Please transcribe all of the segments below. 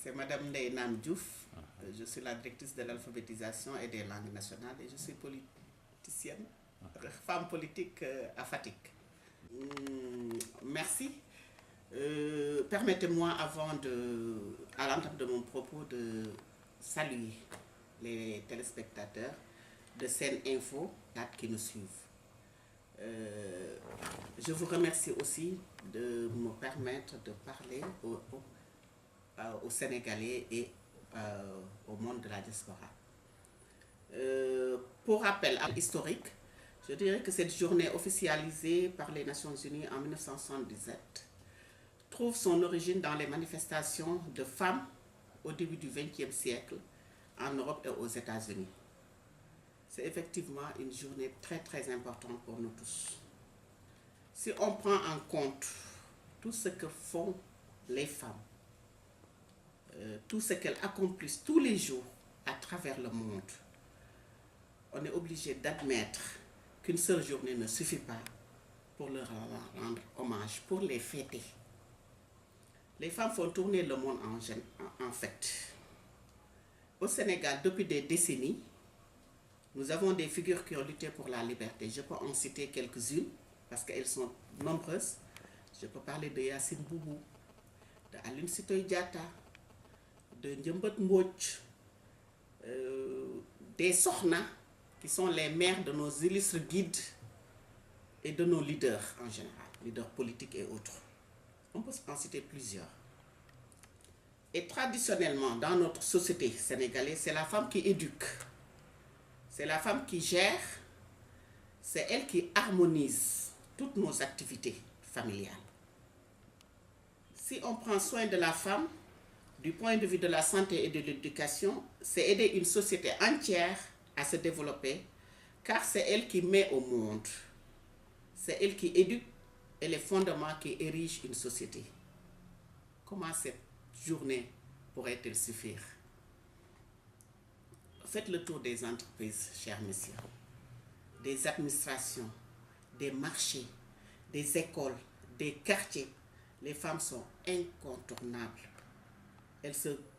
C'est Madame Ndeynam Diouf. Je suis la directrice de l'alphabétisation et des langues nationales et je suis politicienne, femme politique à Fatick. Merci. Permettez-moi à l'entame de mon propos, de saluer les téléspectateurs de Sen Info qui nous suivent. Je vous remercie aussi de me permettre de parler aux Sénégalais et au monde de la diaspora. Pour rappel historique, je dirais que cette journée officialisée par les Nations Unies en 1977 trouve son origine dans les manifestations de femmes au début du XXe siècle en Europe et aux États-Unis. C'est effectivement une journée très très importante pour nous tous. Si on prend en compte tout ce que font les femmes, tout ce qu'elles accomplissent tous les jours à travers le monde, on est obligé d'admettre qu'une seule journée ne suffit pas pour leur rendre hommage, pour les fêter. Les femmes font tourner le monde en fait. Au Sénégal, depuis des décennies, nous avons des figures qui ont lutté pour la liberté. Je peux en citer quelques-unes parce qu'elles sont nombreuses. Je peux parler de Yacine Boubou, de Aline Sitoé Diatta, de Ndiambat Mbodj, des Sokhna qui sont les mères de nos illustres guides et de nos leaders en général, leaders politiques et autres. On peut en citer plusieurs. Et traditionnellement, dans notre société sénégalaise, c'est la femme qui éduque. C'est la femme qui gère, c'est elle qui harmonise toutes nos activités familiales. Si on prend soin de la femme, du point de vue de la santé et de l'éducation, c'est aider une société entière à se développer, car c'est elle qui met au monde. C'est elle qui éduque et les fondements qui érigent une société. Comment cette journée pourrait-elle suffire? Faites le tour des entreprises, chers messieurs, des administrations, des marchés, des écoles, des quartiers. Les femmes sont incontournables.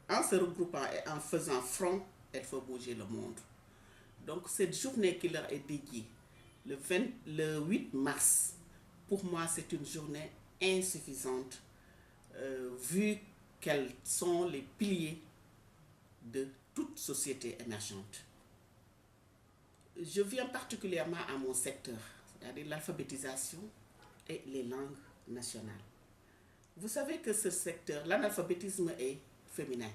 En se regroupant et en faisant front, elles font bouger le monde. Donc cette journée qui leur est dédiée, le 8 mars, pour moi c'est une journée insuffisante, vu qu'elles sont les piliers de toute société émergente. Je viens particulièrement à mon secteur, c'est-à-dire l'alphabétisation et les langues nationales. Vous savez que ce secteur, l'analphabétisme est féminin.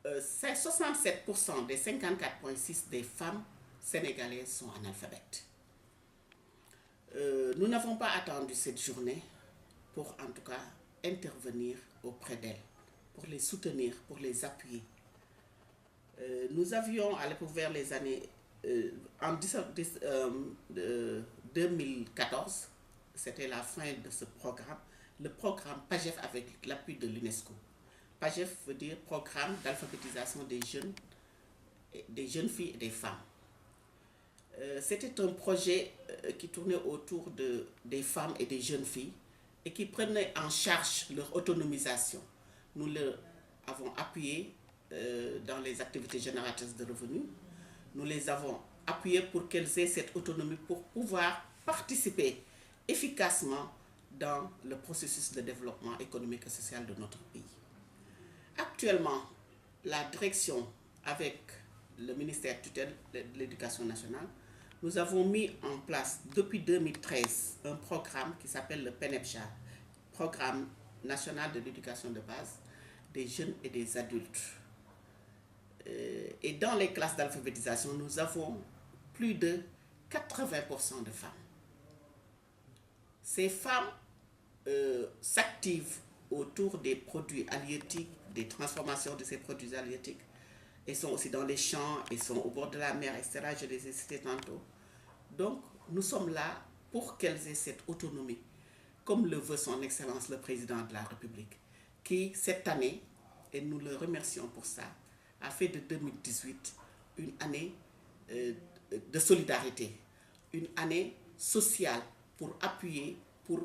C'est 67% des 54,6% des femmes sénégalaises sont analphabètes. Nous n'avons pas attendu cette journée pour en tout cas intervenir auprès d'elles, pour les soutenir, pour les appuyer. Nous avions à l'époque vers les années en 2014, c'était la fin de ce programme, le programme PAGEF avec l'appui de l'UNESCO. PAGEF veut dire Programme d'alphabétisation des jeunes filles et des femmes. C'était un projet qui tournait autour des femmes et des jeunes filles et qui prenait en charge leur autonomisation. Nous les avons appuyés dans les activités génératrices de revenus. Nous les avons appuyés pour qu'elles aient cette autonomie pour pouvoir participer efficacement dans le processus de développement économique et social de notre pays. Actuellement, la direction avec le ministère tutelle de l'Éducation nationale, nous avons mis en place depuis 2013 un programme qui s'appelle le PENEPJA, Programme national de l'éducation de base des jeunes et des adultes. Et dans les classes d'alphabétisation, nous avons plus de 80% de femmes. Ces femmes s'activent autour des produits halieutiques, des transformations de ces produits halieutiques. Elles sont aussi dans les champs, elles sont au bord de la mer, etc. Je les ai cités tantôt. Donc, nous sommes là pour qu'elles aient cette autonomie, comme le veut son Excellence le Président de la République, qui, cette année, et nous le remercions pour ça, a fait de 2018 une année de solidarité, une année sociale pour appuyer, pour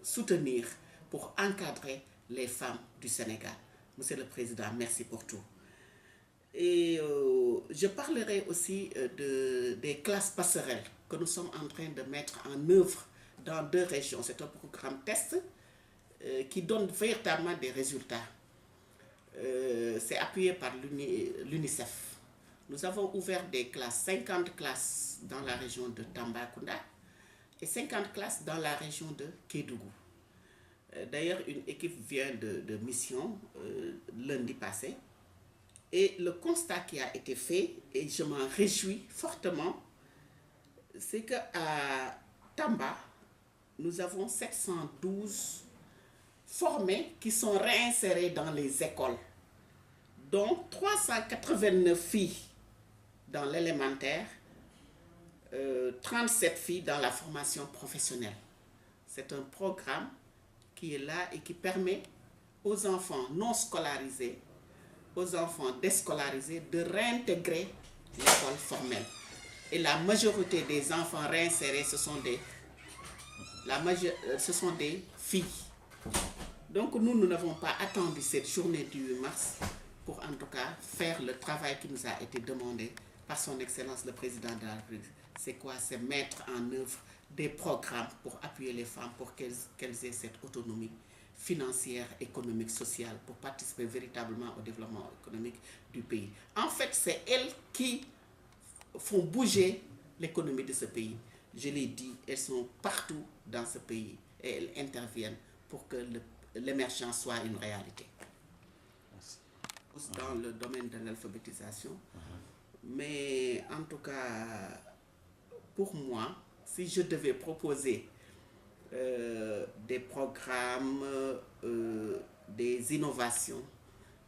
soutenir, pour encadrer les femmes du Sénégal. Monsieur le Président, merci pour tout. Et je parlerai aussi des classes passerelles que nous sommes en train de mettre en œuvre dans 2 régions. C'est un programme test qui donne véritablement des résultats. C'est appuyé par l'UNICEF. Nous avons ouvert des classes, 50 classes dans la région de Tambacounda et 50 classes dans la région de Kédougou. D'ailleurs, une équipe vient de mission lundi passé. Et le constat qui a été fait, et je m'en réjouis fortement, c'est qu'à Tamba, nous avons 712 formés qui sont réinsérés dans les écoles, dont 389 filles dans l'élémentaire, 37 filles dans la formation professionnelle. C'est un programme qui est là et qui permet aux enfants non scolarisés, aux enfants déscolarisés de réintégrer l'école formelle. Et la majorité des enfants réinsérés, ce sont des filles. Donc nous n'avons pas attendu cette journée du 8 mars pour en tout cas faire le travail qui nous a été demandé par son Excellence le Président de la République. C'est quoi? C'est mettre en œuvre des programmes pour appuyer les femmes pour qu'elles aient cette autonomie financière, économique, sociale, pour participer véritablement au développement économique du pays. En fait, c'est elles qui font bouger l'économie de ce pays. Je l'ai dit, elles sont partout dans ce pays et elles interviennent pour que l'émergence soit une réalité. Dans le domaine de l'alphabétisation. Mais en tout cas, pour moi, si je devais proposer des programmes, des innovations,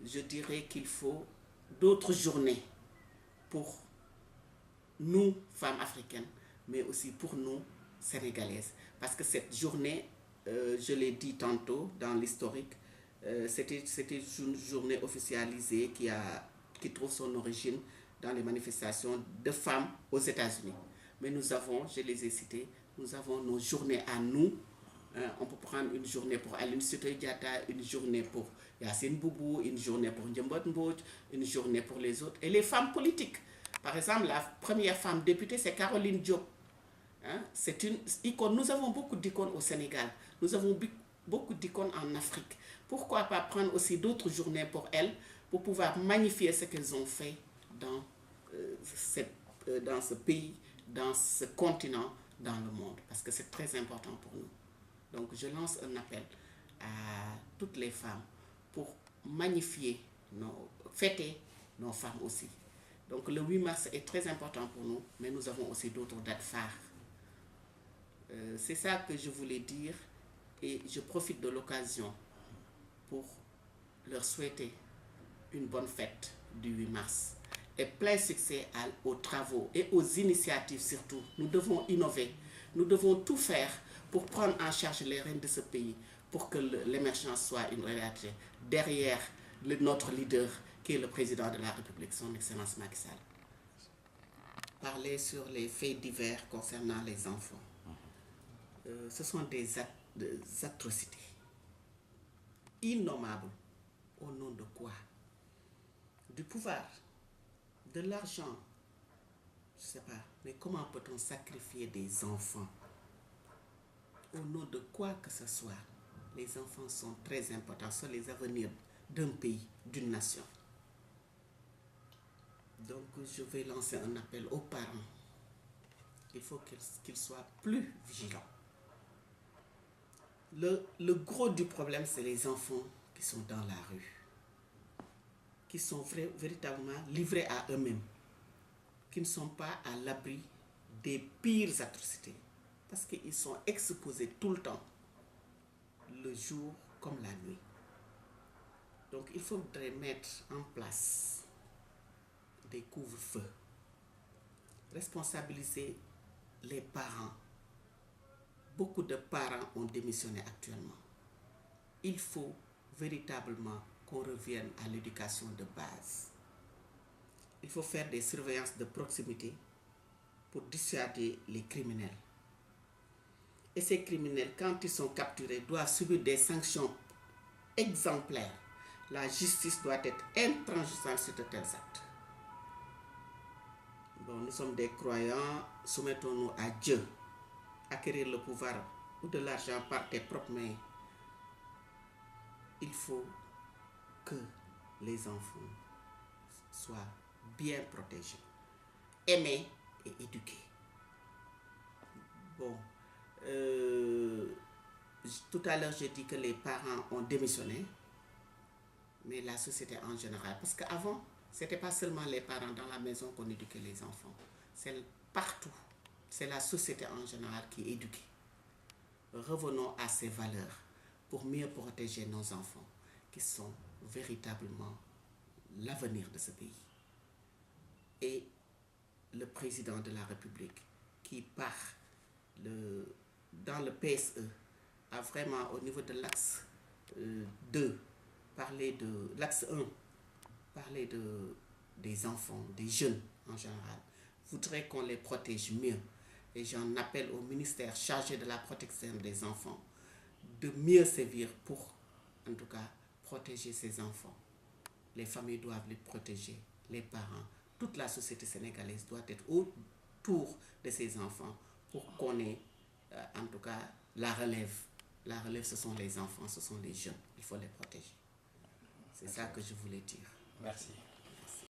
je dirais qu'il faut d'autres journées pour nous, femmes africaines, mais aussi pour nous, sénégalaises. Parce que cette journée, je l'ai dit tantôt dans l'historique, c'était une journée officialisée qui trouve son origine dans les manifestations de femmes aux États-Unis. Mais nous avons, je les ai cités, nous avons nos journées à nous. On peut prendre une journée pour Aline Sitoé Diatta, une journée pour Yacine Boubou, une journée pour Ndiambot Mbodj, une journée pour les autres. Et les femmes politiques. Par exemple, la première femme députée, c'est Caroline Diop. C'est une icône. Nous avons beaucoup d'icônes au Sénégal. Nous avons beaucoup d'icônes en Afrique. Pourquoi pas prendre aussi d'autres journées pour elles, pour pouvoir magnifier ce qu'elles ont fait dans ce pays, dans ce continent, dans le monde, parce que c'est très important pour nous. Donc je lance un appel à toutes les femmes pour magnifier, fêter nos femmes aussi. Donc le 8 mars est très important pour nous, mais nous avons aussi d'autres dates phares. C'est ça que je voulais dire et je profite de l'occasion pour leur souhaiter une bonne fête du 8 mars. Et plein succès aux travaux et aux initiatives surtout. Nous devons innover, nous devons tout faire pour prendre en charge les rênes de ce pays, pour que l'émergence soit une réalité derrière notre leader qui est le président de la République, son Excellence Macky Sall. Parler sur les faits divers concernant les enfants. Ce sont des atrocités innommables. Au nom de quoi? Du pouvoir, de l'argent, je ne sais pas, mais comment peut-on sacrifier des enfants? Au nom de quoi que ce soit? Les enfants sont très importants, sont les avenirs d'un pays, d'une nation. Donc je vais lancer un appel aux parents. Il faut qu'ils soient plus vigilants. Le gros du problème, c'est les enfants qui sont dans la rue, qui sont véritablement livrés à eux-mêmes, qui ne sont pas à l'abri des pires atrocités, parce qu'ils sont exposés tout le temps, le jour comme la nuit. Donc il faudrait mettre en place des couvre-feux, responsabiliser les parents. Beaucoup de parents ont démissionné actuellement. Il faut véritablement qu'on revienne à l'éducation de base. Il faut faire des surveillances de proximité pour dissuader les criminels. Et ces criminels, quand ils sont capturés, doivent subir des sanctions exemplaire. La justice doit être intransigeante sur de tels actes. Bon, nous sommes des croyants, soumettons-nous à Dieu. Acquérir le pouvoir ou de l'argent par tes propres mains, il faut que les enfants soient bien protégés, aimés et éduqués. Bon, tout à l'heure j'ai dit que les parents ont démissionné, mais la société en général, parce qu'avant, ce n'était pas seulement les parents dans la maison qu'on éduquait les enfants, c'est partout, c'est la société en général qui est éduquée. Revenons à ces valeurs pour mieux protéger nos enfants, qui sont véritablement l'avenir de ce pays. Et le président de la République, qui part dans le PSE, a vraiment au niveau de l'axe 2, parlé de l'axe 1, parler des enfants, des jeunes en général, voudrait qu'on les protège mieux. Et j'en appelle au ministère chargé de la protection des enfants de mieux sévir pour, en tout cas, protéger ces enfants. Les familles doivent les protéger, les parents, toute la société sénégalaise doit être autour de ces enfants pour qu'on ait, en tout cas, la relève. La relève, ce sont les enfants, ce sont les jeunes. Il faut les protéger. C'est ça que je voulais dire. Merci.